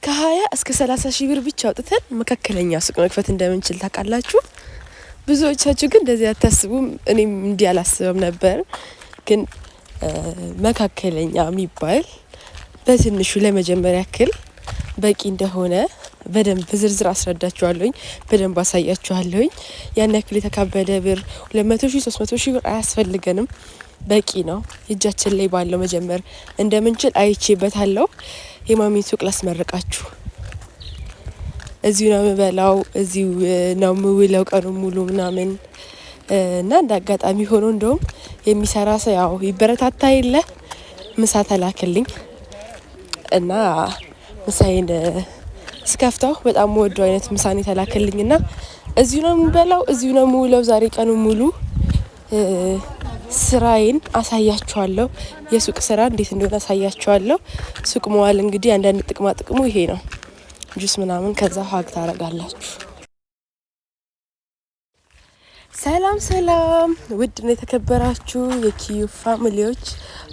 ከ20 እስከ 30 ሺህ ብር ብቻ አውጥተን መካከለኛ ሱቅ መክፈት እንደምንችል ታውቃላችሁ። ብዙዎቻችሁ ግን እንደዚህ አታስቡም። እኔም እንዲህ አላስብም ነበር። ግን መካከለኛ የሚባል በትንሹ ለመጀመሪያ ያክል በቂ እንደሆነ በደንብ በዝርዝር አስረዳችኋለሁኝ። በደንብ አሳያችኋለሁኝ። ያን ያክል የተካበደ ብር 200 ሺህ 300 ሺህ ብር አያስፈልገንም። በቂ ነው። እጃችን ላይ ባለው መጀመር እንደምንችል አይቼበታለሁ። የማሚን ሱቅ ላስመርቃችሁ። እዚሁ ነው የምበላው፣ እዚሁ ነው የምውለው ቀኑን ሙሉ ምናምን እና እንደ አጋጣሚ ሆኖ እንደውም የሚሰራ ሰው ያው ይበረታታ የለ ምሳ ተላክልኝ እና ምሳዬን ስከፍተው በጣም ወደው አይነት ምሳን የተላክልኝ እና እዚሁ ነው የምበላው፣ እዚሁ ነው የምውለው። ዛሬ ቀኑን ሙሉ ስራዬን አሳያችኋለሁ። የሱቅ ስራ እንዴት እንደሆነ አሳያችኋለሁ። ሱቅ መዋል እንግዲህ አንዳንድ ጥቅማ ጥቅሙ ይሄ ነው። ጁስ ምናምን ከዛ ሀግ ታረጋላችሁ። ሰላም ሰላም፣ ውድ ነው የተከበራችሁ የኪዩ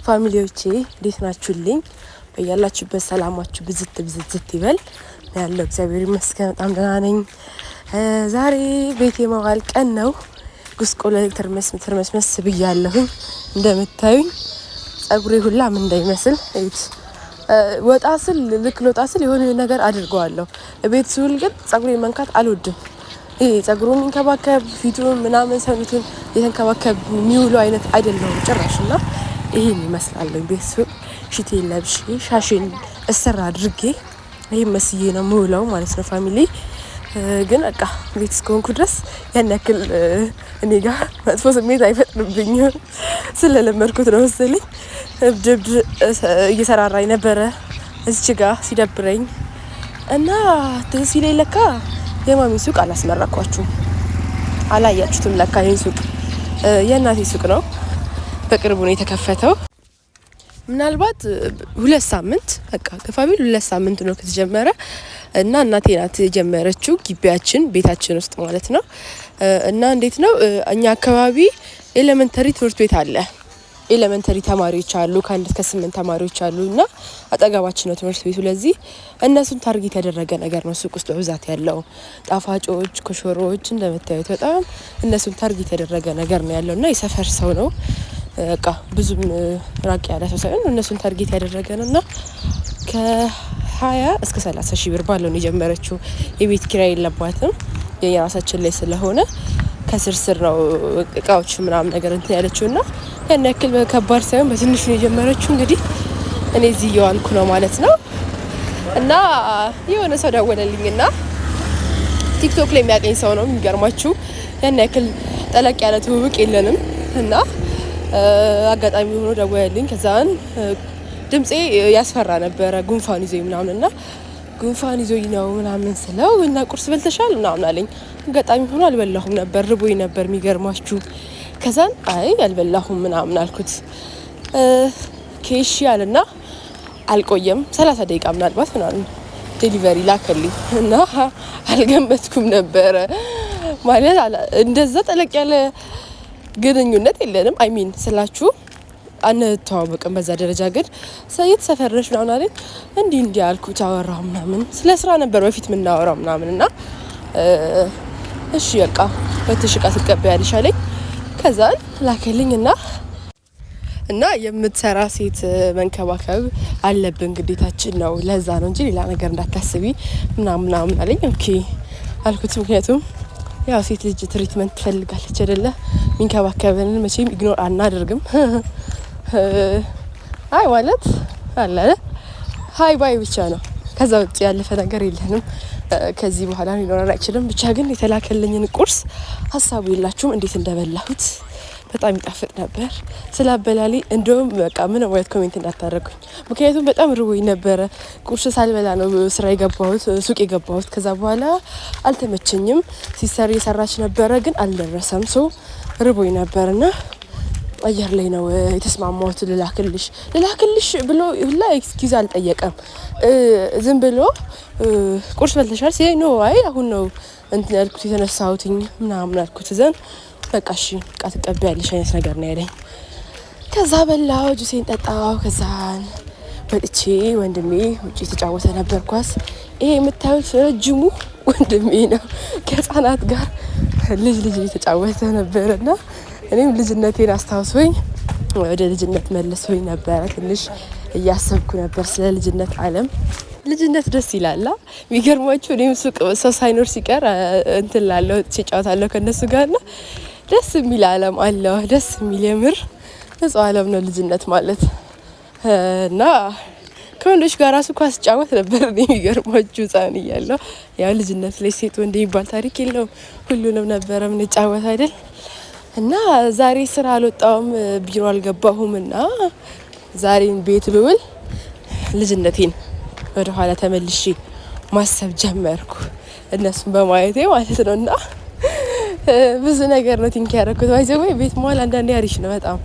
ፋሚሊዎቼ እንዴት ናችሁልኝ? በያላችሁበት ሰላማችሁ ብዝት ይበል ያለው እግዚአብሔር ይመስገን በጣም ደህና ነኝ። ዛሬ ቤት የመዋል ቀን ነው። ጉስቆለ ትርመስመስ ብያለሁኝ። እንደምታዩኝ ጸጉሬ ሁላ ምን እንዳይመስል እዩት። ወጣ ስል የሆነ ነገር አድርገዋለሁ። ቤት ስውል ግን ጸጉሬ መንካት አልወድም። ይሄ ጸጉሩን የሚንከባከብ ፊቱን ምናምን ሰውነቱን የተንከባከብ የሚውሉ አይነት አይደለሁም ጭራሽና ይሄን ይመስላለሁ። ቤት ስውል ሽቴን ለብሼ ሻሽን እሰራ አድርጌ ይሄን መስዬ ነው የምውለው ማለት ነው። ፋሚሊ ግን በቃ ቤት እስከሆንኩ ድረስ ያን ያክል እኔ ጋር መጥፎ ስሜት አይፈጥርብኝም። ስለለመድኩት ነው መሰለኝ። እብድ እየሰራራኝ ነበረ እዚች ጋር ሲደብረኝ እና ሲለኝ ለካ የማሚ ሱቅ አላስመረኳችሁም፣ አላያችሁትም። ለካ ይህን ሱቅ የእናቴ ሱቅ ነው። በቅርቡ ነው የተከፈተው። ምናልባት 2 ሳምንት በቃ ከፋሚሊ 2 ሳምንት ነው ከተጀመረ እና እናቴ ናት የጀመረችው ግቢያችን ቤታችን ውስጥ ማለት ነው። እና እንዴት ነው እኛ አካባቢ ኤሌመንተሪ ትምህርት ቤት አለ። ኤሌመንተሪ ተማሪዎች አሉ፣ ከ1 እስከ 8 ተማሪዎች አሉ እና አጠገባችን ነው ትምህርት ቤቱ። ለዚህ እነሱን ታርጌት ያደረገ ነገር ነው ሱቅ ውስጥ በብዛት ያለው። ጣፋጮች፣ ኮሾሮዎች እንደምታዩት በጣም እነሱን ታርጌት ያደረገ ነገር ነው ያለው እና የሰፈር ሰው ነው በቃ ብዙም ራቅ ያለ ሰው ሳይሆን እነሱን ታርጌት ያደረገ ነው እና ከ20 እስከ 30 ሺህ ብር ባለው ነው የጀመረችው። የቤት ኪራይ የለባትም የራሳችን ላይ ስለሆነ ከስር ነው እቃዎች ምናምን ነገር እንትን ያለችው እና ያን ያክል ከባድ ሳይሆን በትንሹ ነው የጀመረችው። እንግዲህ እኔ እዚህ እየዋልኩ ነው ማለት ነው እና የሆነ ሰው ደወለልኝና ቲክቶክ ላይ የሚያቀኝ ሰው ነው። የሚገርማችሁ ያን ያክል ጠለቅ ያለ ትውውቅ የለንም እና አጋጣሚ ሆኖ ደወለልኝ። ከዛን ድምጼ ያስፈራ ነበረ ጉንፋን ይዞኝ ምናምን እና ጉንፋን ይዞኝ ነው ምናምን ስለው እና ቁርስ በልተሻል ምናምን አለኝ። አጋጣሚ ሆኖ አልበላሁም ነበር፣ ርቦኝ ነበር የሚገርማችሁ። ከዛን አይ አልበላሁም ምናምን አልኩት። ኬሽ አለና አልቆየም 30 ደቂቃ ምናልባት ምናምን ዴሊቨሪ ላከልኝ እና አልገመትኩም ነበረ ማለት እንደዛ ጠለቅ ያለ ግንኙነት የለንም። አይሚን ስላችሁ አንተዋወቅም በዛ ደረጃ። ግን ሰይት ሰፈርሽ ምናምን አለኝ። እንዲህ አልኩት፣ አወራሁ ምናምን ስለ ስራ ነበር በፊት የምናወራው ምናምን እና እሺ በቃ በትሽቃ ትቀበያለሽ አለኝ። ከዛን ላከልኝ እና የምትሰራ ሴት መንከባከብ አለብን ግዴታችን ነው፣ ለዛ ነው እንጂ ሌላ ነገር እንዳታስቢ ምናምን አለኝ። ኦኬ አልኩት። ምክንያቱም ያው ሴት ልጅ ትሪትመንት ትፈልጋለች አይደለ? ሚንከባከበንን መቼም ኢግኖር አናደርግም። አይ ማለት አለ ሃይ ባይ ብቻ ነው። ከዛ ውጭ ያለፈ ነገር የለንም። ከዚህ በኋላ ሊኖር አይችልም። ብቻ ግን የተላከልኝን ቁርስ ሀሳቡ የላችሁም እንዴት እንደበላሁት። በጣም ይጣፍጥ ነበር። ስላበላሊ እንደውም በቃ ምን ወይት ኮሜንት እንዳታደርጉኝ። ምክንያቱም በጣም ርቦኝ ነበረ። ቁርስ ሳልበላ ነው ስራ የገባሁት ሱቅ የገባሁት። ከዛ በኋላ አልተመቸኝም። ሲሰር እየሰራች ነበረ ግን አልደረሰም። ሶ ርቦኝ ነበርና አየር ላይ ነው የተስማማሁት። ልላክልሽ ብሎ ሁላ ኤክስኪውዝ አልጠየቀም። ዝም ብሎ ቁርስ በልተሻል ሲይ ኖ አይ አሁን ነው እንትን ያልኩት የተነሳሁትኝ ምናምን አልኩት። ዘን በቃ እሺ በቃ ትቀበያለሽ አይነት ነገር ነው ያለኝ። ከዛ በላው ጁሴን ጠጣው። ከዛን ወጥቼ ወንድሜ ውጪ ተጫወተ ነበር ኳስ። ይሄ የምታዩት ረጅሙ ወንድሜ ነው። ከህፃናት ጋር ልጅ እየተጫወተ ነበርና እኔም ልጅነቴን አስታውሶኝ ወደ ልጅነት መልሶኝ ነበረ። ትንሽ እያሰብኩ ነበር ስለ ልጅነት ዓለም። ልጅነት ደስ ይላል። የሚገርማችሁ እኔም ሱቅ ሰው ሳይኖር ሲቀር እንትን ላለው ሲጫወታለሁ ከነሱ ጋርና ደስ የሚል ዓለም አለው። ደስ የሚል የምር ንጹህ ዓለም ነው ልጅነት ማለት እና ከወንዶች ጋር ራሱ ኳስ ጫወት ነበር። የሚገርማችሁ ህፃን እያለሁ ያው ልጅነት ላይ ሴት ወንድ የሚባል ታሪክ የለውም። ሁሉንም ነበረ ምንጫወት አይደል። እና ዛሬ ስራ አልወጣሁም፣ ቢሮ አልገባሁም እና ዛሬን ቤት ብውል ልጅነቴን ወደ ኋላ ተመልሼ ማሰብ ጀመርኩ እነሱን በማየቴ ማለት ነው። እና ብዙ ነገር ነው ቲንክ ያደረኩት። ባይዘው ቤት መዋል አንዳንዴ አሪፍ ነው በጣም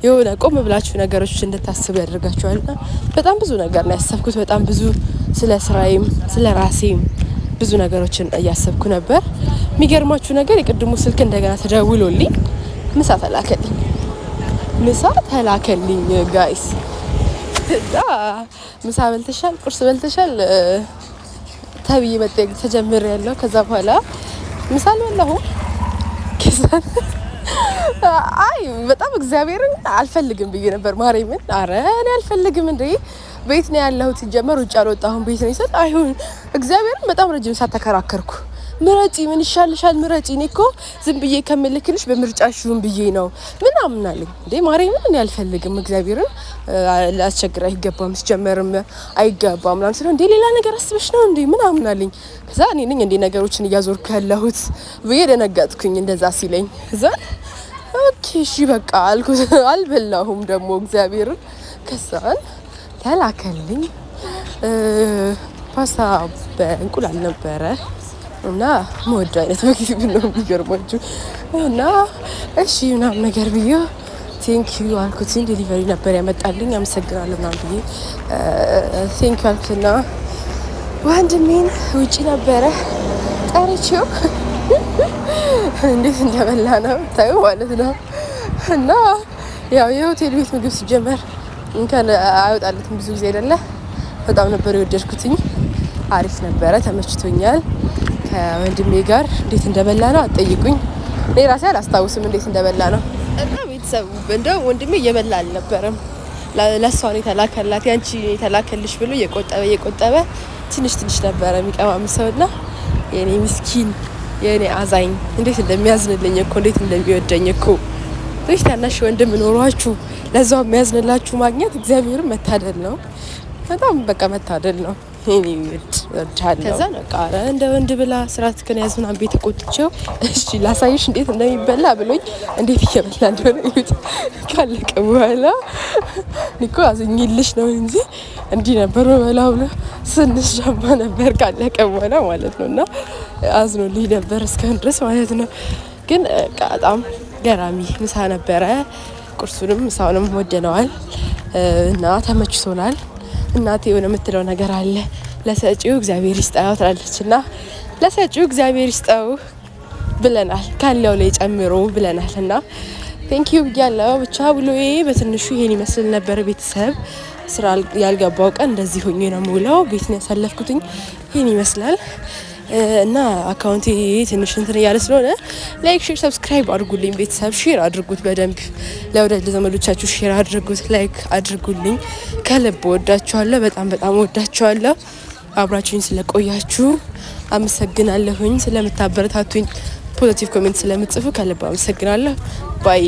የሆነ ቆም ብላችሁ ነገሮች እንድታስቡ ያደርጋችኋልና በጣም ብዙ ነገር ነው ያሰብኩት። በጣም ብዙ ስለ ስራዬም ስለ ራሴም ብዙ ነገሮችን እያሰብኩ ነበር። የሚገርማችሁ ነገር የቅድሙ ስልክ እንደገና ተደውሎልኝ ምሳ ተላከልኝ ጋይስ። እና ምሳ በልተሻል፣ ቁርስ በልተሻል ተብዬ መጠየቅ ተጀምሬያለሁ። ከዛ በኋላ ምሳ አልበላሁም። አይ በጣም እግዚአብሔርን አልፈልግም ብዬ ነበር ማርያምን። ኧረ እኔ አልፈልግም እንዴ ቤት ነው ያለሁት። ሲጀመር ውጭ አልወጣሁም ቤት ነው ይሰጥ አይሁን። እግዚአብሔርን በጣም ረጅም ሰዓት ተከራከርኩ። ምረጪ፣ ምን ይሻልሻል ምረጪ። እኔ እኮ ዝም ብዬ ከምልክልሽ በምርጫሽውን ብዬ ነው ምናምን አለኝ። እንዴ ማርያምን እኔ አልፈልግም እግዚአብሔርን ላስቸግር አይገባም፣ ሲጀመርም አይገባም ምናምን ስለው እንዴ ሌላ ነገር አስበሽ ነው እንዴ ምናምን አለኝ። ከዛ እኔ ነኝ እንዴ ነገሮችን እያዞርኩ ያለሁት ብዬ ደነገጥኩኝ እንደዛ ሲለኝ። ከዛ ኦኬ እሺ በቃ አልኩት። አልበላሁም ደግሞ እግዚአብሔርን። ከዛን ተላከልኝ ፓስታ በእንቁላል ነበረ እና መወደው አይነት ምግብ ነው የሚገርማችሁ። እና እሺ ምናምን ነገር ብዬ ቴንኪዩ አልኩት። ዴሊቨሪ ነበር ያመጣልኝ አመሰግናለሁ ምናምን ብዬ ቴንኪዩ አልኩትና ወንድሜን ውጪ ነበረ ጠርቼው እንዴት እንደበላ ነው ታዩ ማለት ነው። እና ያው የሆቴል ቤት ምግብ ሲጀመር እንከን አይወጣለትም ብዙ ጊዜ አይደለ። በጣም ነበር የወደድኩትኝ። አሪፍ ነበረ፣ ተመችቶኛል። ከወንድሜ ጋር እንዴት እንደበላ ነው አትጠይቁኝ። እኔ ራሴ አላስታውስም እንዴት እንደበላ ነው። እና ቤተሰቡ እንደው ወንድሜ እየበላ አልነበረም። ለሷ ነው የተላከላት። ያንቺ የተላከልሽ ብሎ እየቆጠበ ትንሽ ነበረ የሚቀማምሰውና የኔ ምስኪን የኔ አዛኝ እንዴት እንደሚያዝንልኝ እኮ እንዴት እንደሚወደኝ እኮ። ትንሽ ታናሽ ወንድም ኖሯችሁ ለዛው የሚያዝንላችሁ ማግኘት እግዚአብሔርን መታደል ነው። በጣም በቃ መታደል ነው። እኔ ወድቻለሁ። ከዛ በቃ እንደ ወንድ ብላ ስርዓት ከን ያዝና ቤት ቆጥቼው እሺ ላሳይሽ እንዴት እንደሚበላ ብሎኝ እንዴት እየበላ እንደሆነ ይሁት ካለቀ በኋላ ኒኮ አዝኝልሽ ነው እንጂ እንዲህ ነበር በላው ብሎ ስንሽ ጀማ ነበር ካለቀ በኋላ ማለት ነውና አዝኖልኝ ነበር እስካሁን ድረስ ማለት ነው። ግን በጣም ገራሚ ምሳ ነበረ። ቁርሱንም ምሳውንም ወደነዋል እና ተመችቶናል። እናቴ የሆነ የምትለው ነገር አለ፣ ለሰጪው እግዚአብሔር ይስጠው ትላለችና ለሰጪው እግዚአብሔር ይስጠው ብለናል፣ ካለው ላይ ጨምሮ ብለናል። እና ቴንኪዩ ብያለሁ። ብቻ ብሎዬ በትንሹ ይሄን ይመስል ነበር። ቤተሰብ ስራ ያልገባው ቀን እንደዚህ ሆኜ ነው የምውለው። ቤት ነው ያሳለፍኩትኝ። ይሄን ይመስላል እና አካውንቴ ትንሽ እንትን እያለ ስለሆነ ላይክ፣ ሼር፣ ሰብስክራይብ አድርጉልኝ። ቤተሰብ ሼር አድርጉት፣ በደንብ ለወዳጅ ዘመዶቻችሁ ሼር አድርጉት፣ ላይክ አድርጉልኝ። ከልብ ወዳችኋለሁ፣ በጣም ወዳችኋለሁ። አብራችሁኝ ስለቆያችሁ አመሰግናለሁኝ። ስለምታበረታቱኝ ፖዚቲቭ ኮሜንት ስለምትጽፉ ከልብ አመሰግናለሁ። ባይ